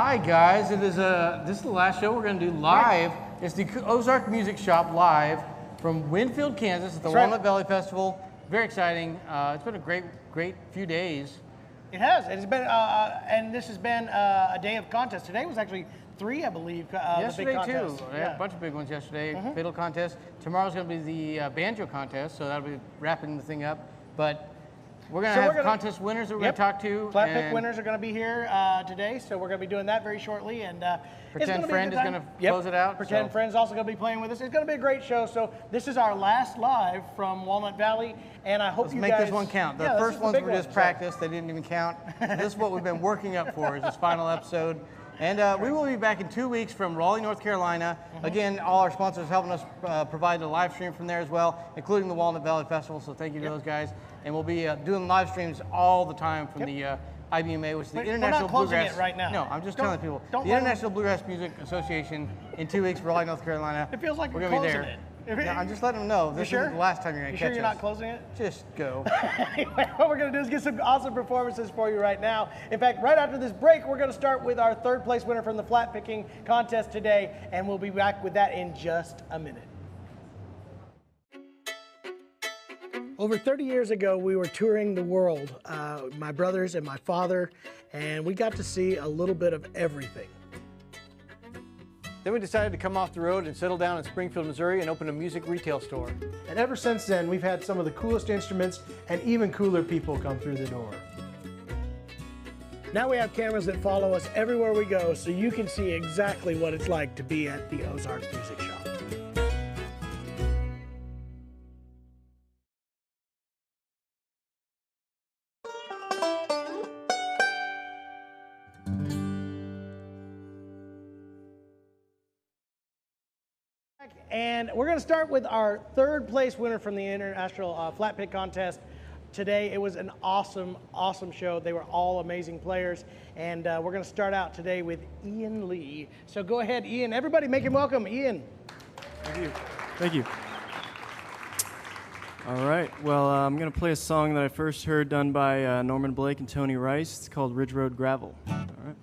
Hi guys, this is the last show we're going to do live. It's the Ozark Music Shop live from Winfield, Kansas at the Walnut Valley Festival. Very exciting. It's been a great few days. It has. It's been, and this has been a day of contests. Today was actually 3, I believe. Yesterday the big too. Yeah, a bunch of big ones yesterday. Fiddle contest. Tomorrow's going to be the banjo contest, so that'll be wrapping the thing up. But we're going to have contest winners that we're going to talk to. Flat pick winners are going to be here today, so we're going to be doing that very shortly. And Pretend Friend is going to close it out. Pretend Friend's also going to be playing with us. It's going to be a great show. So this is our last live from Walnut Valley, and I hope Let's you make guys this one count. The first ones were just practice. They didn't even count. So this is what we've been working up for, is this final episode. And we will be back in 2 weeks from Raleigh, North Carolina. Again, all our sponsors helping us provide the live stream from there as well, including the Walnut Valley Festival. So thank you to those guys. And we'll be doing live streams all the time from the IBMA, which is the International Bluegrass. We're not closing it right now. No, I'm just telling people. The International Bluegrass Music Association in 2 weeks, Raleigh, North Carolina. It feels like we're going to be closing there. it. Yeah, I'm just letting them know. This isn't the last time you're going to catch us. You sure you're not closing it? Just go. Anyway, what we're going to do is get some awesome performances for you right now. In fact, right after this break, we're going to start with our 3rd place winner from the flat picking contest today, and we'll be back with that in just a minute. Over 30 years ago, we were touring the world, my brothers and my father, and we got to see a little bit of everything. Then we decided to come off the road and settle down in Springfield, Missouri and open a music retail store. And ever since then, we've had some of the coolest instruments and even cooler people come through the door. Now we have cameras that follow us everywhere we go, so you can see exactly what it's like to be at the Ozark Music Shop. And we're going to start with our 3rd place winner from the International Flat Pick Contest today. It was an awesome show. They were all amazing players. And we're going to start out today with Ian Lee. So go ahead, Ian. Everybody make him welcome. Ian. Thank you. Thank you. All right. Well, I'm going to play a song that I first heard done by Norman Blake and Tony Rice. It's called Ridge Road Gravel. All right.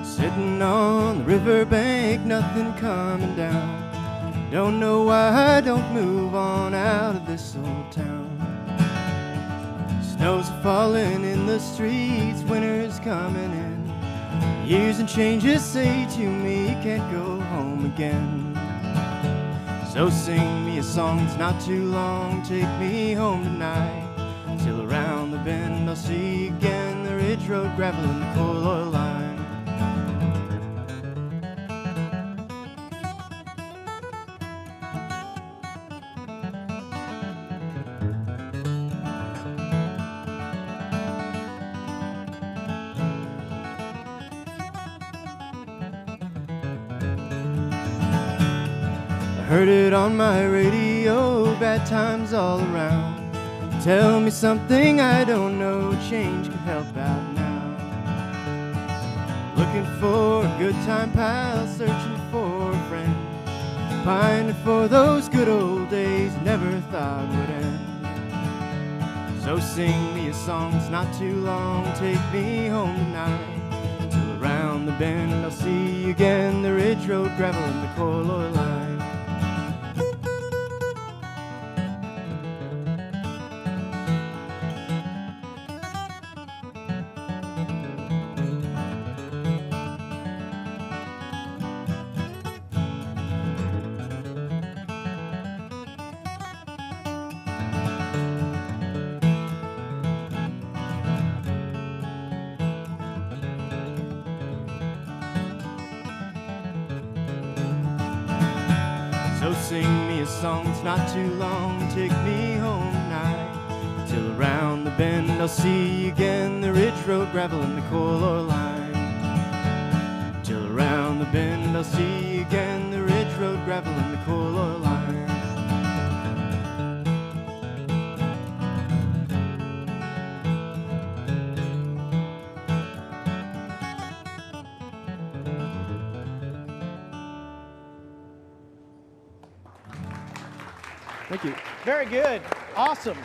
Sitting on the riverbank, nothing coming down. Don't know why I don't move on out of this old town. Snow's falling in the streets, winter's coming in. Years and changes say to me you can't go home again. So sing me a song that's not too long, take me home tonight. Till around the bend I'll see you again, the ridge road gravel and the coal oil line. Heard it on my radio, bad times all around. Tell me something I don't know, change could help out now. Looking for a good time pal, searching for a friend. Pining for those good old days, never thought would end. So sing me a song that's not too long, take me home tonight. Till around the bend I'll see you again, the ridge road gravel and the coal oil line. So sing me a song that's not too long, take me home tonight. Till around the bend I'll see you again, the ridge road gravel and the coal oil line. Around the bend I'll see again the ridge road gravel and the coal oil iron. Thank you. Very good. Awesome.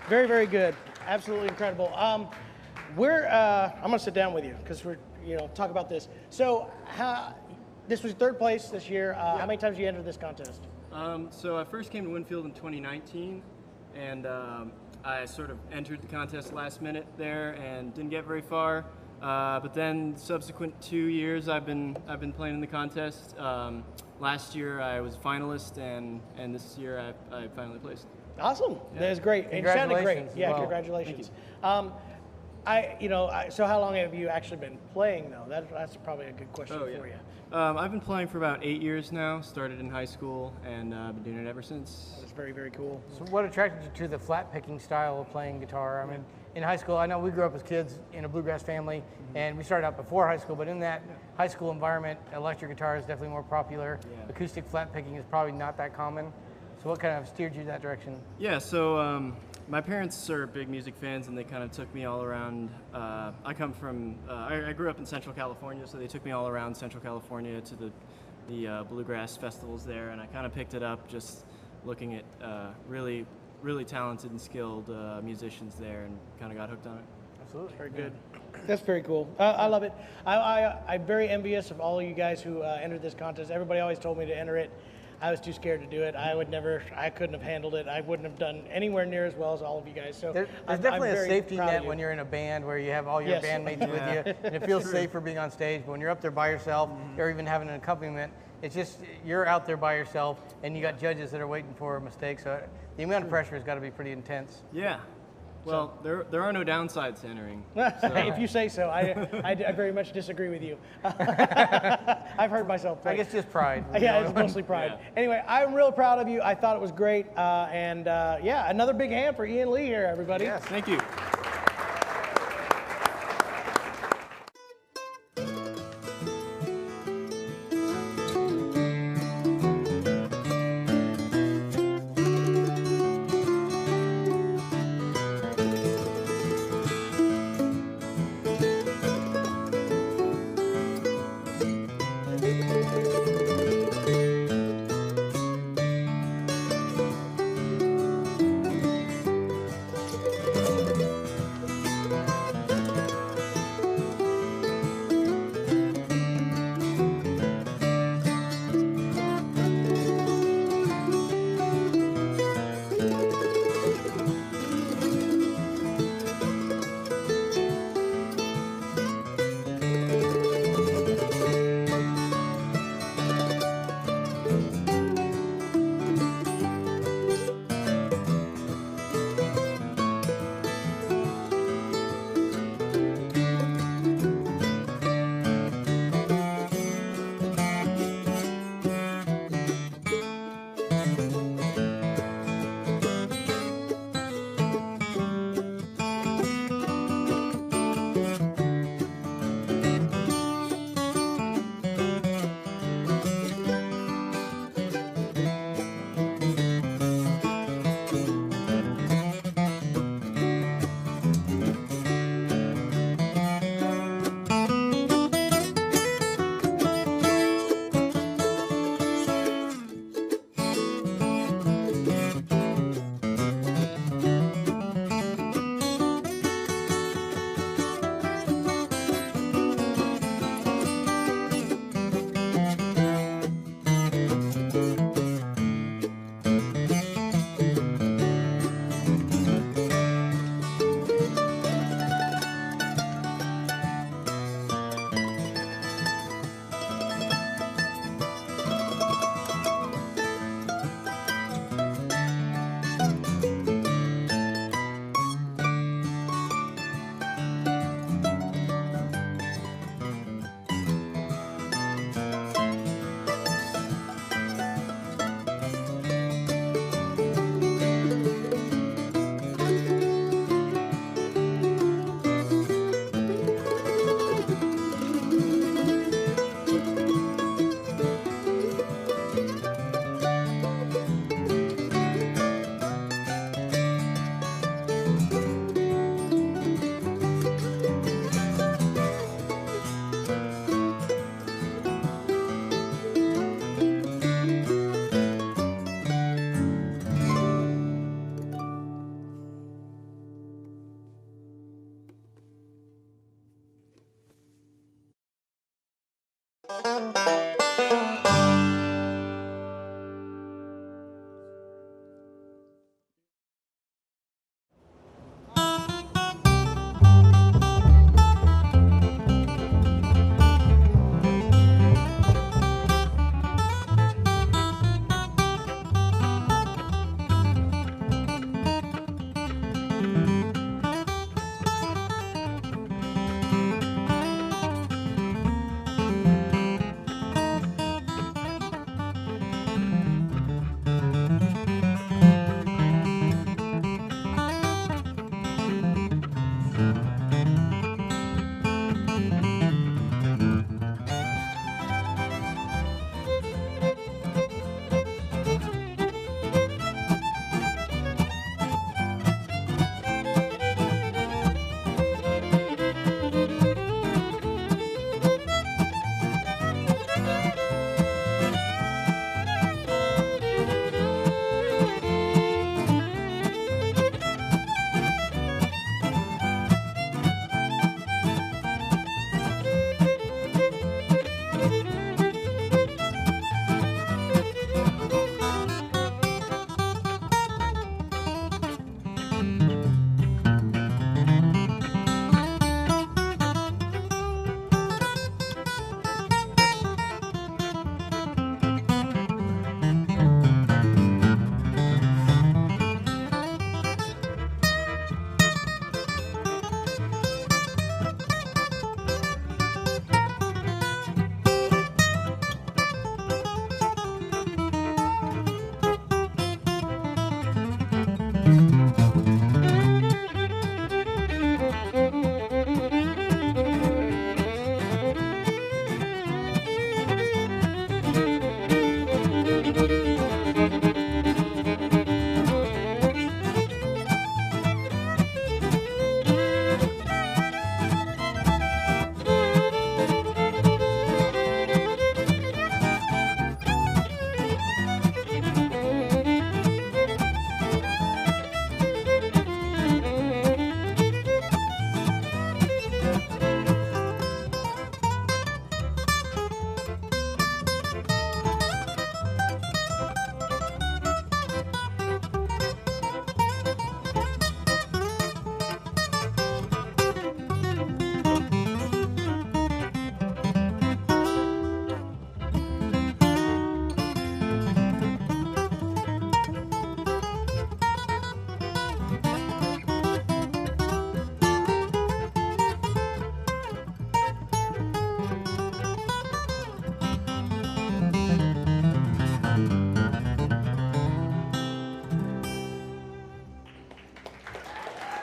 Very, very good. Absolutely incredible. I'm going to sit down with you because we're, talk about this. So this was third place this year. How many times you entered this contest? So I first came to Winfield in 2019, and I sort of entered the contest last minute there and didn't get very far. But then subsequent 2 years I've been playing in the contest. Last year I was a finalist, and this year I finally placed. Awesome. Yeah. That is great. It sounded great. Congratulations as Yeah, well. congratulations. So how long have you actually been playing though? That's probably a good question for you. I've been playing for about 8 years now. Started in high school and been doing it ever since. That's very, very cool. So what attracted you to the flat picking style of playing guitar? I mean, in high school, I know we grew up as kids in a bluegrass family, and we started out before high school, but in that high school environment, electric guitar is definitely more popular. Yeah. Acoustic flat picking is probably not that common. So what kind of steered you that direction? Yeah, so my parents are big music fans, and they kind of took me all around. I come from, I grew up in Central California, so they took me all around Central California to the bluegrass festivals there, and I kind of picked it up just looking at really talented and skilled musicians there, and kind of got hooked on it. Absolutely. Very good. That's very cool. I love it. I'm very envious of all of you guys who entered this contest. Everybody always told me to enter it. I was too scared to do it. I couldn't have handled it. I wouldn't have done anywhere near as well as all of you guys. So There's definitely a safety net when you're in a band where you have all your bandmates with you, and it feels safer being on stage. But when you're up there by yourself, or even having an accompaniment, it's just you're out there by yourself, and you got judges that are waiting for a mistake. So the amount of pressure has got to be pretty intense. Yeah. Well, there are no downsides to entering. So. If you say so. I very much disagree with you. I've heard myself play. I guess just pride. Yeah, it's mostly pride. Yeah. Anyway, I'm real proud of you. I thought it was great. Another big hand for Ian Lee here, everybody. Yes. Thank you.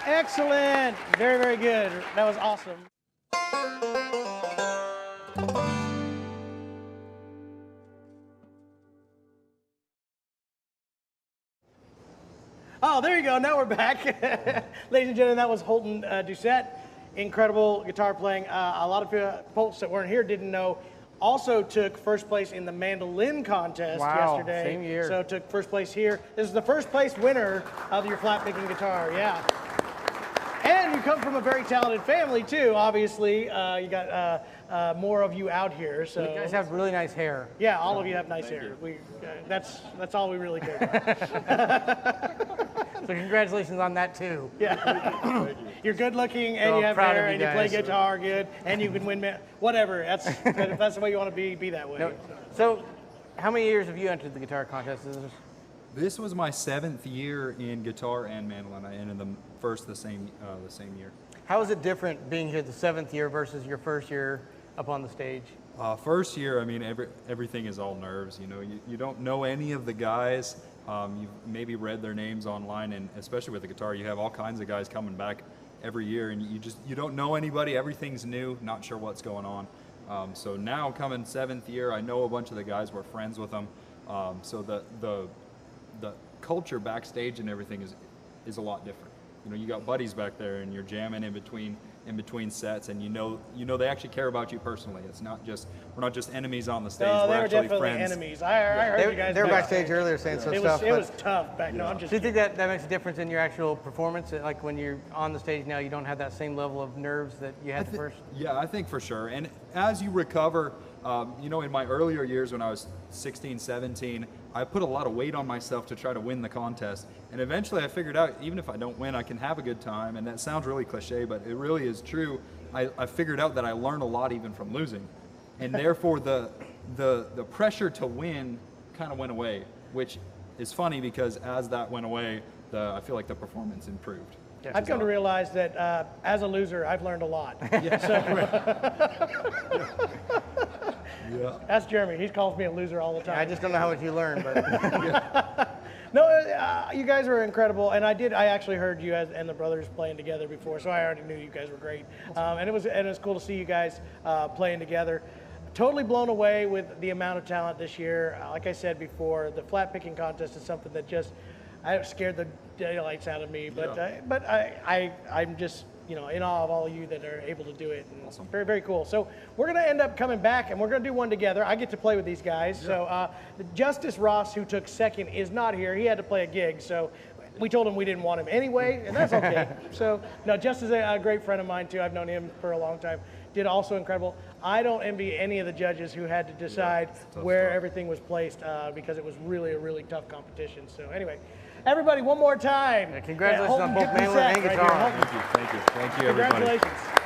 Excellent. Very, very good. That was awesome. Oh, there you go. Now we're back. Ladies and gentlemen, that was Holton Doucette. Incredible guitar playing. A lot of folks that weren't here didn't know also took first place in the mandolin contest yesterday. Same year. So took first place here. This is the first place winner of your flat picking guitar. Yeah. And you come from a very talented family too, obviously. You got more of you out here. So you guys have really nice hair. Yeah, all of you have nice hair. That's all we really care about. So congratulations on that too. Yeah. You're good looking and So you have proud of hair you and you play guys. guitar good and you can win, whatever. If that's the way you want to be that way. No. So how many years have you entered the guitar contest? This was my 7th year in guitar and mandolin. I entered them first the same year. How is it different being here the 7th year versus your first year up on the stage? First year, I mean, everything is all nerves. You know, you don't know any of the guys. You've maybe read their names online, and especially with the guitar, you have all kinds of guys coming back every year, and you don't know anybody. Everything's new, not sure what's going on. So now coming 7th year, I know a bunch of the guys. We're friends with them. So the culture backstage and everything is a lot different. You know, you got buddies back there, and you're jamming in between sets, and you know they actually care about you personally. It's not just we're not just enemies on the stage. No, we're they were actually definitely friends. enemies. I heard you guys. They were backstage earlier saying some stuff. It was tough back. No, I'm just. Do you think that makes a difference in your actual performance? Like when you're on the stage now, you don't have that same level of nerves that you had the first? Yeah, I think for sure. And as you recover, You know, in my earlier years when I was 16, 17, I put a lot of weight on myself to try to win the contest. And eventually I figured out, even if I don't win, I can have a good time. And that sounds really cliche, but it really is true. I figured out that I learned a lot even from losing. And therefore the pressure to win kind of went away, which is funny because as that went away, I feel like the performance improved. I've come to realize that as a loser, I've learned a lot. Yeah. That's Jeremy. He calls me a loser all the time. I just don't know how much you learned, but No, you guys were incredible, and I actually heard you guys and the brothers playing together before, so I already knew you guys were great. And it was cool to see you guys playing together. Totally blown away with the amount of talent this year. Like I said before, the flat picking contest is something that just scared the daylights out of me. But I'm just in awe of all of you that are able to do it. And Awesome. Very, very cool. So we're going to end up coming back, and we're going to do one together. I get to play with these guys. Yeah. So Justice Ross, who took second, is not here. He had to play a gig, so we told him we didn't want him anyway, and that's okay. So no, Justice is a great friend of mine too. I've known him for a long time. Did also incredible. I don't envy any of the judges who had to decide where everything was placed because it was really a really tough competition. So anyway, everybody, one more time. Yeah, congratulations Holton, on both get the Malin sack and right guitar. here. Holton, Thank you, everybody. congratulations.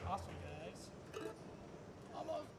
Awesome, guys. Almost.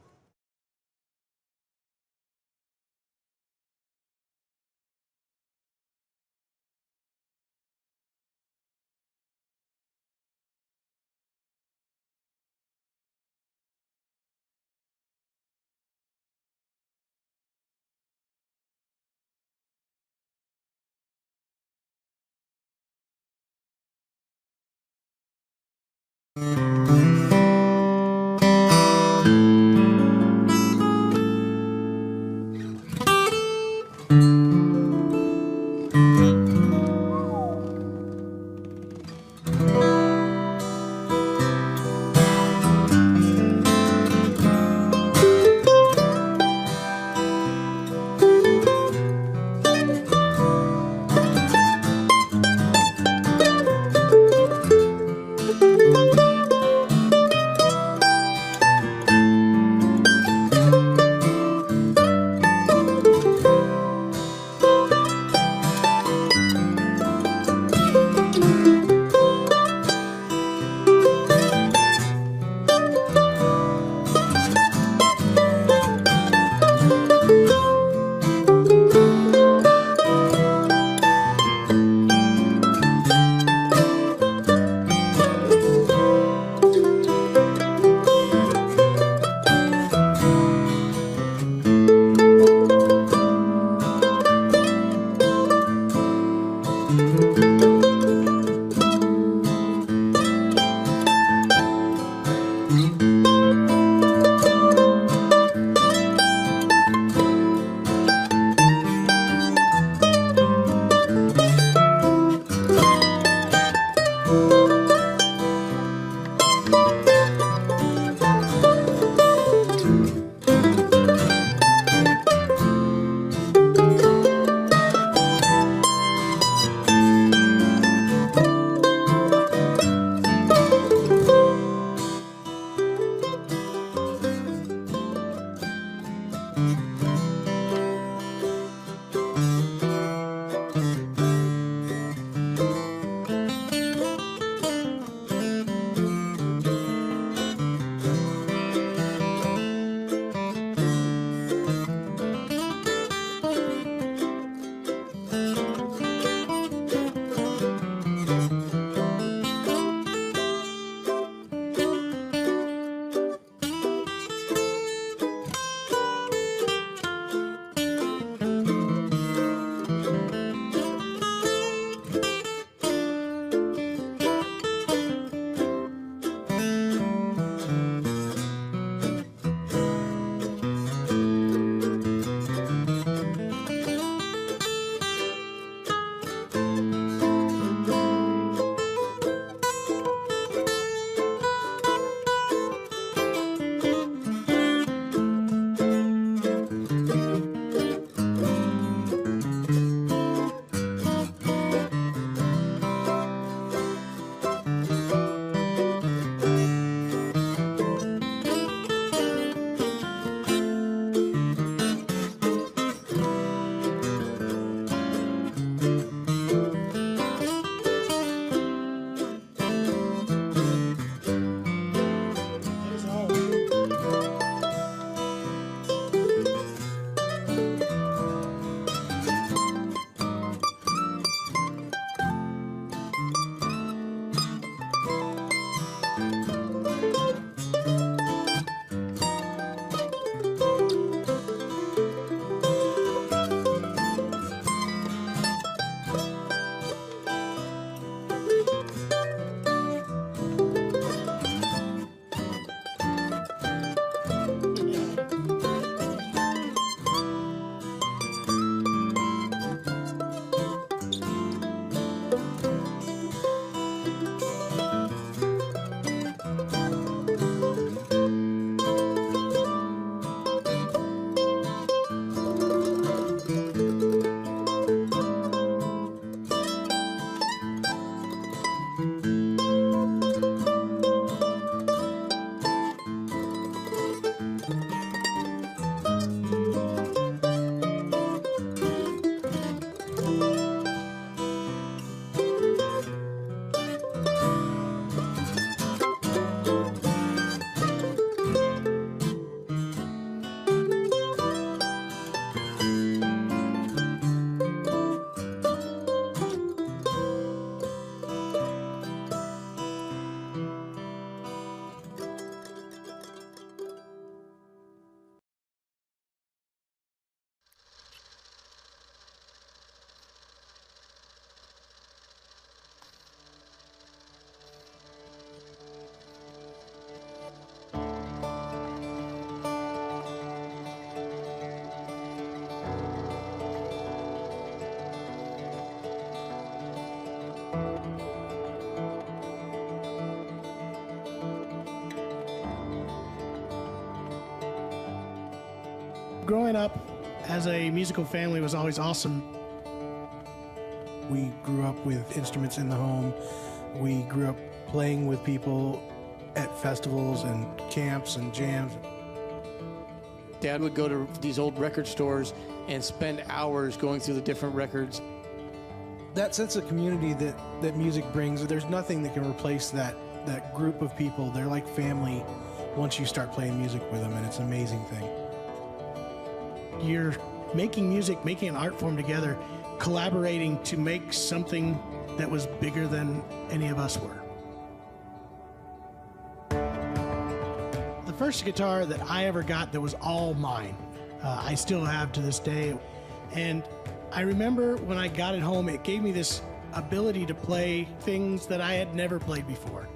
growing up as a musical family was always awesome. We grew up with instruments in the home. We grew up playing with people at festivals and camps and jams. Dad would go to these old record stores and spend hours going through the different records. That sense of community that music brings, there's nothing that can replace that group of people. They're like family once you start playing music with them, and it's an amazing thing. You're making music, making an art form together, collaborating to make something that was bigger than any of us were. The first guitar that I ever got that was all mine, I still have to this day. And I remember when I got it home, it gave me this ability to play things that I had never played before.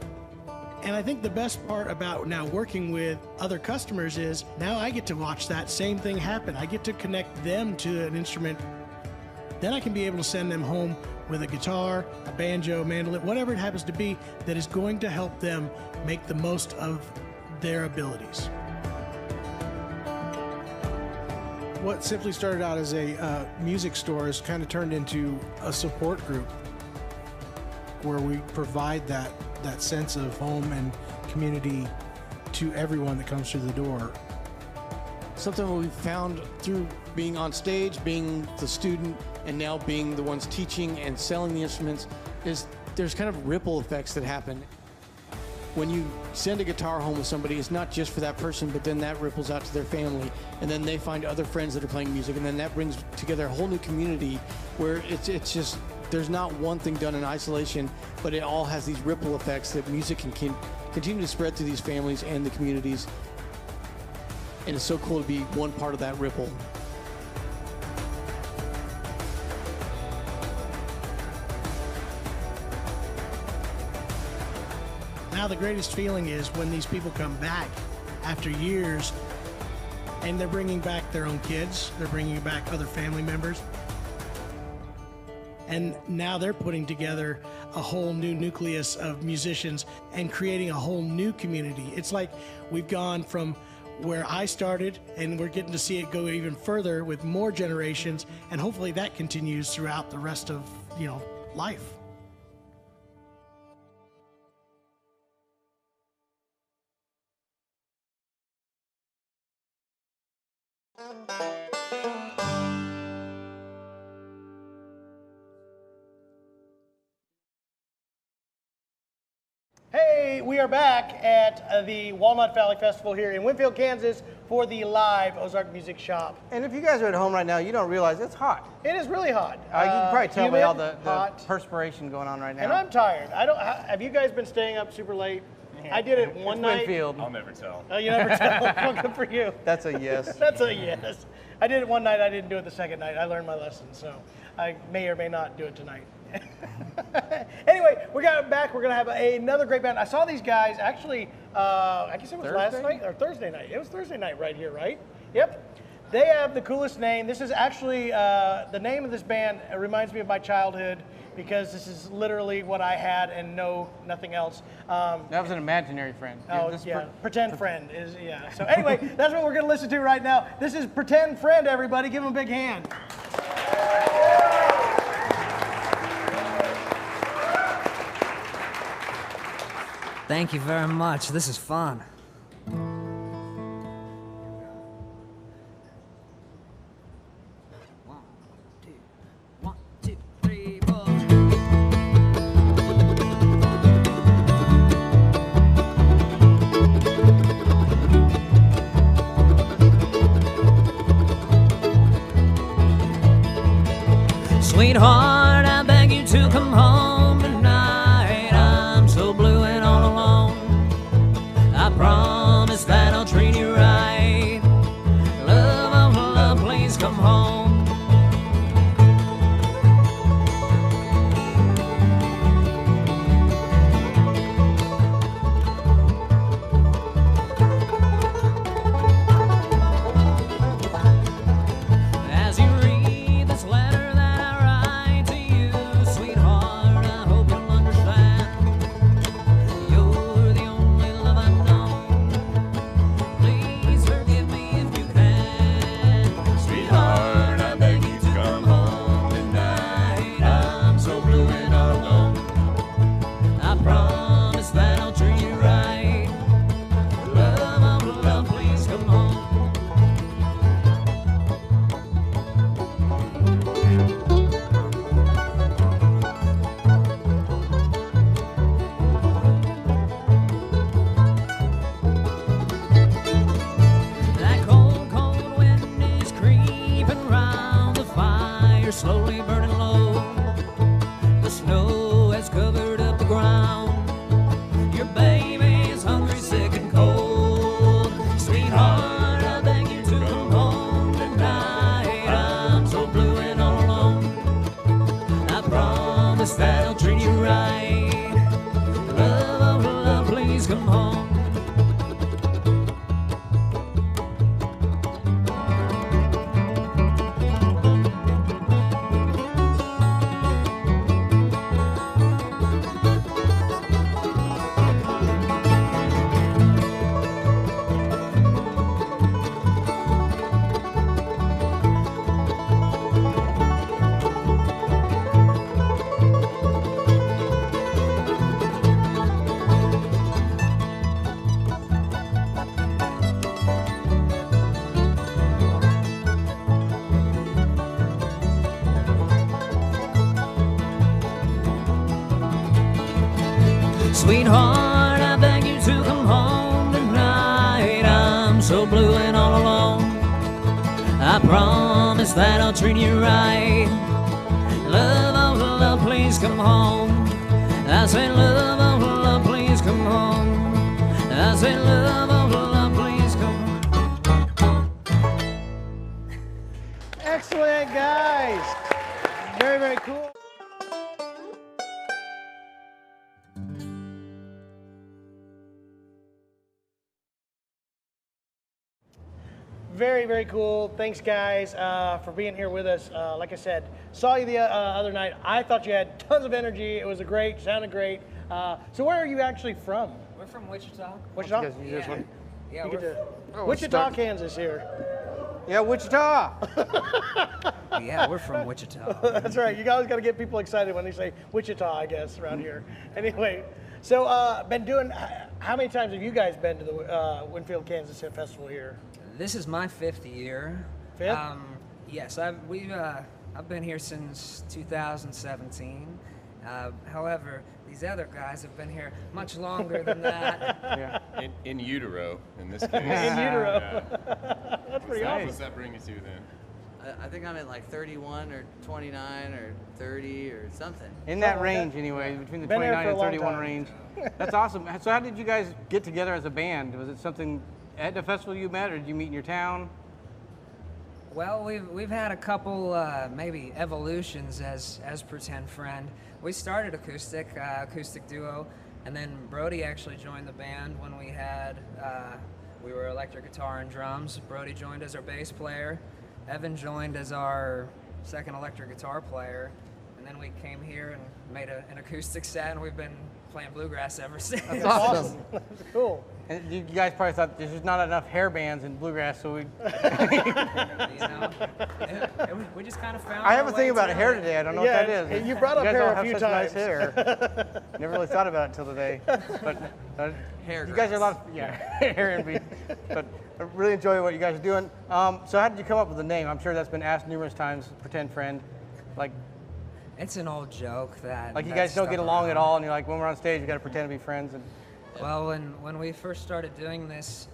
And I think the best part about now working with other customers is now I get to watch that same thing happen. I get to connect them to an instrument. Then I can be able to send them home with a guitar, a banjo, mandolin, whatever it happens to be that is going to help them make the most of their abilities. What simply started out as a music store has kind of turned into a support group where we provide that sense of home and community to everyone that comes through the door. Something we found through being on stage, being the student, and now being the ones teaching and selling the instruments is there's kind of ripple effects that happen. When you send a guitar home with somebody, it's not just for that person, but then that ripples out to their family, and then they find other friends that are playing music, and then that brings together a whole new community where it's just, there's not one thing done in isolation, but it all has these ripple effects that music can continue to spread through these families and the communities. And it's so cool to be one part of that ripple. Now the greatest feeling is when these people come back after years and they're bringing back their own kids, they're bringing back other family members. And now they're putting together a whole new nucleus of musicians and creating a whole new community. It's like we've gone from where I started and we're getting to see it go even further with more generations, and hopefully that continues throughout the rest of, life. Hey, we are back at the Walnut Valley Festival here in Winfield, Kansas for the live Ozark Music Shop. And if you guys are at home right now, you don't realize it's hot. It is really hot. You can probably tell by humid, all the hot, perspiration going on right now. and I'm tired. Have you guys been staying up super late? I did it one night. Winfield. I'll never tell. Oh, you never tell. Well, good for you. That's a yes. That's a yes. I did it one night. I didn't do it the second night. I learned my lesson, so I may or may not do it tonight. Anyway, we got back. We're going to have another great band. I saw these guys actually, I guess it was last night or Thursday night. It was Thursday night right here, right? Yep. They have the coolest name. This is actually, the name of this band reminds me of my childhood because this is literally what I had and nothing else. That was an imaginary friend. Oh, yeah. Pretend Friend is, yeah. So anyway, that's what we're going to listen to right now. This is Pretend Friend, everybody. Give them a big hand. Thank you very much. This is fun. One, two, three, four. Sweetheart, I beg you to come home tonight. I'm so blue and all alone. I promise that I'll treat you right. Love of love, please come home. As you read this letter that I write to you, sweetheart, I slowly burning low. The snow has covered up the ground. Your baby is hungry, sick and cold. Sweetheart, I beg you to come home tonight. I'm so blue and all alone. I promise that I'll treat you right. Love, oh love, please come home. Sweetheart, I beg you to come home tonight. I'm so blue and all alone. I promise that I'll treat you right. Love, oh love, please come home. I say love, oh love, please come home. I say love, oh love, please come home. Excellent, guys. Very, very cool. Very, very cool. Thanks, guys, for being here with us. Like I said, saw you the other night. I thought you had tons of energy. It was sounded great. So where are you actually from? We're from Wichita. Wichita? You guys use this one? Yeah, You get we're, to- Wichita, Kansas here. Yeah, Wichita. yeah, we're from Wichita. That's right. You guys got to get people excited when they say Wichita, I guess, around here. Anyway, so been doing, how many times have you guys been to the Winfield, Kansas Festival here? This is my 5th year. Fifth? Yes, I've been here since 2017. However, these other guys have been here much longer than that. Yeah. In utero, in this case. In utero. Yeah. That's pretty What awesome. does that bring you to then? I think I'm at like 31 or 29 or 30 or something. In that range, anyway, between the Been there 29 for a and long 31 time. range. That's awesome. So how did you guys get together as a band? Was it something at the festival you met, or did you meet in your town? Well, we've had a couple maybe evolutions as Pretend Friend. We started Acoustic, acoustic duo, and then Brody actually joined the band when we were electric guitar and drums. Brody joined as our bass player. Evan joined as our second electric guitar player, and then we came here and made an acoustic set, and we've been playing bluegrass ever since. That's awesome. That's cool. And you guys probably thought there's just not enough hair bands in bluegrass, so we. You know, we just kind of found. I have our a thing way about to hair it. today. I don't know Yeah, what that is. you brought up guys hair all a have few such nice times. hair. Never really thought about it until today. But Hair you guys are a grass. lot of hair envy. But I really enjoy what you guys are doing. So how did you come up with the name? I'm sure that's been asked numerous times. Pretend Friend, like It's an old joke that. you that guys don't stuck get along around. at all, and you're like, when we're on stage, we got to pretend to be friends. And Well, when we first started doing this,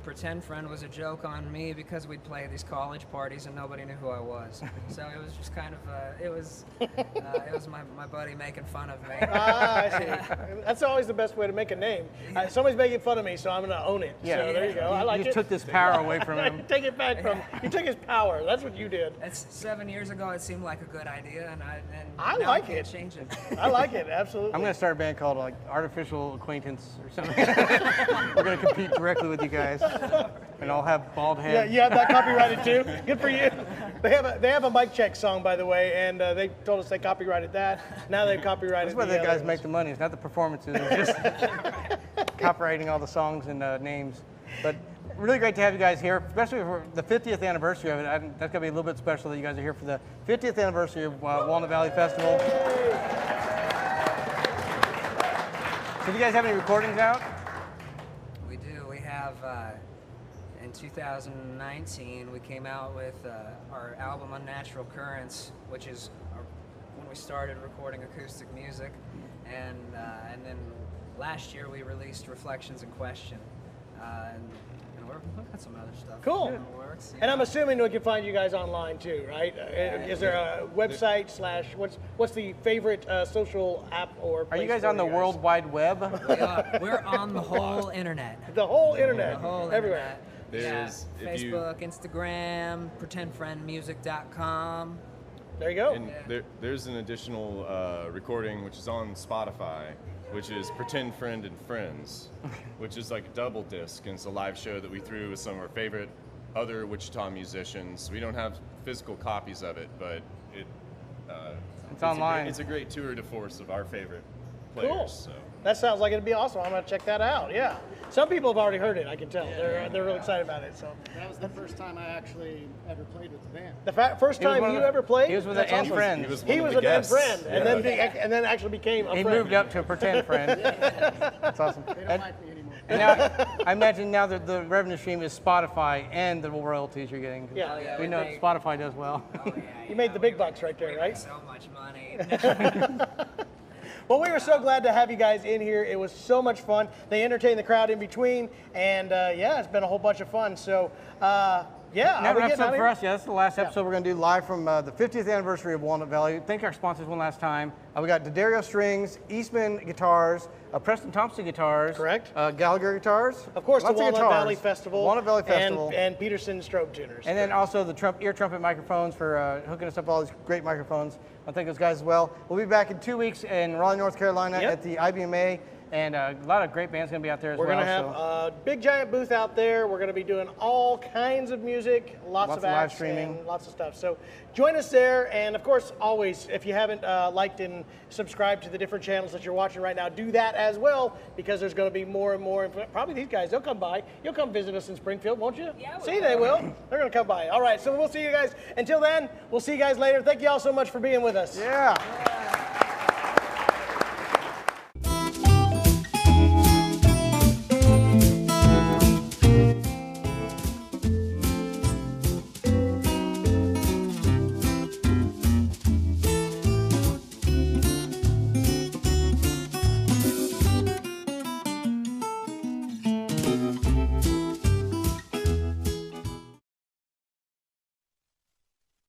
Pretend Friend was a joke on me because we'd play these college parties and nobody knew who I was. So it was just kind of it was my buddy making fun of me. I see. That's always the best way to make a name. Somebody's making fun of me, so I'm going to own it. yeah, So there you go. I like you it. took this power away from him. Take it back from. You took his power. That's what you did. That's 7 years ago. It seemed like a good idea, and I now like I can't it. change it. I like it. Absolutely. I'm going to start a band called like Artificial Acquaintance or something. We're going to compete directly with you guys, and I'll have bald Yeah, head. you have that copyrighted too. Good for you. They have a mic check song, by the way, and they told us they copyrighted that. Now they've copyrighted. That's where the the guys other make the money. It's not the performances. It's just copywriting all the songs and names. But really great to have you guys here, especially for the 50th anniversary of it. That's going to be a little bit special that you guys are here for the 50th anniversary of Walnut Valley Festival. So do you guys have any recordings out? We do. We have, in 2019, we came out with our album Unnatural Currents, which is when we started recording acoustic music. And then last year we released Reflections in Question. And we've got some other stuff. Cool. in the works, And I'm yeah. assuming we can find you guys online too, right? Is there a website slash what's the favorite social app or? Are place you guys for on the World Wide Web? We're on the whole internet. The whole internet. The whole everywhere. internet. There is, if you- Facebook, Instagram, pretendfriendmusic.com. There you go. And there's an additional recording which is on Spotify, which is Pretend Friend and Friends, which is like a double disc, and it's a live show that we threw with some of our favorite other Wichita musicians. We don't have physical copies of it, but it's online. It's a great tour de force of our favorite players. Cool. So. That sounds like it'd be awesome. I'm gonna check that out. Yeah. Some people have already heard it. I can tell. They're really excited about it. So That was the first time I actually ever played with the band. the first He was time one of you the- ever played? He was with That's the awesome. friends. He was one of an the end guests. friend, Yeah. and then actually became a He friend. moved up to a pretend friend. That's awesome. They don't like me anymore. And now, I imagine now that the revenue stream is Spotify and the royalties you're getting. Yeah. Oh, yeah, We know make- Spotify does well. You made the big bucks right there, right? So much money. Well, we were so glad to have you guys in here. It was so much fun. They entertained the crowd in between, and yeah, it's been a whole bunch of fun. So, yeah, Another are we getting out episode of for here? us. Yeah, that's the last episode we're going to do live from the 50th anniversary of Walnut Valley. Thank our sponsors one last time. We got D'Addario Strings, Eastman Guitars, Preston Thompson Guitars. Correct. Gallagher Guitars. Of course, Lots the of Walnut guitars. Valley Festival. Walnut Valley Festival. And Peterson Strobe Tuners. And then also the ear trumpet microphones for hooking us up with all these great microphones. I thank those guys as well. We'll be back in 2 weeks in Raleigh, North Carolina Yep. at the IBMA, and a lot of great bands going to be out there as We're well. going to have a big giant booth out there. We're going to be doing all kinds of music, lots of of live acts, streaming. and lots of stuff. So join us there. And of course, always, if you haven't liked and subscribed to the different channels that you're watching right now, do that as well, because there's going to be more and more. Probably these guys, they'll come by. You'll come visit us in Springfield, won't you? Yeah, we See, will. they will. They're going to come by. All right, so we'll see you guys. Until then, we'll see you guys later. Thank you all so much for being with us. Yeah.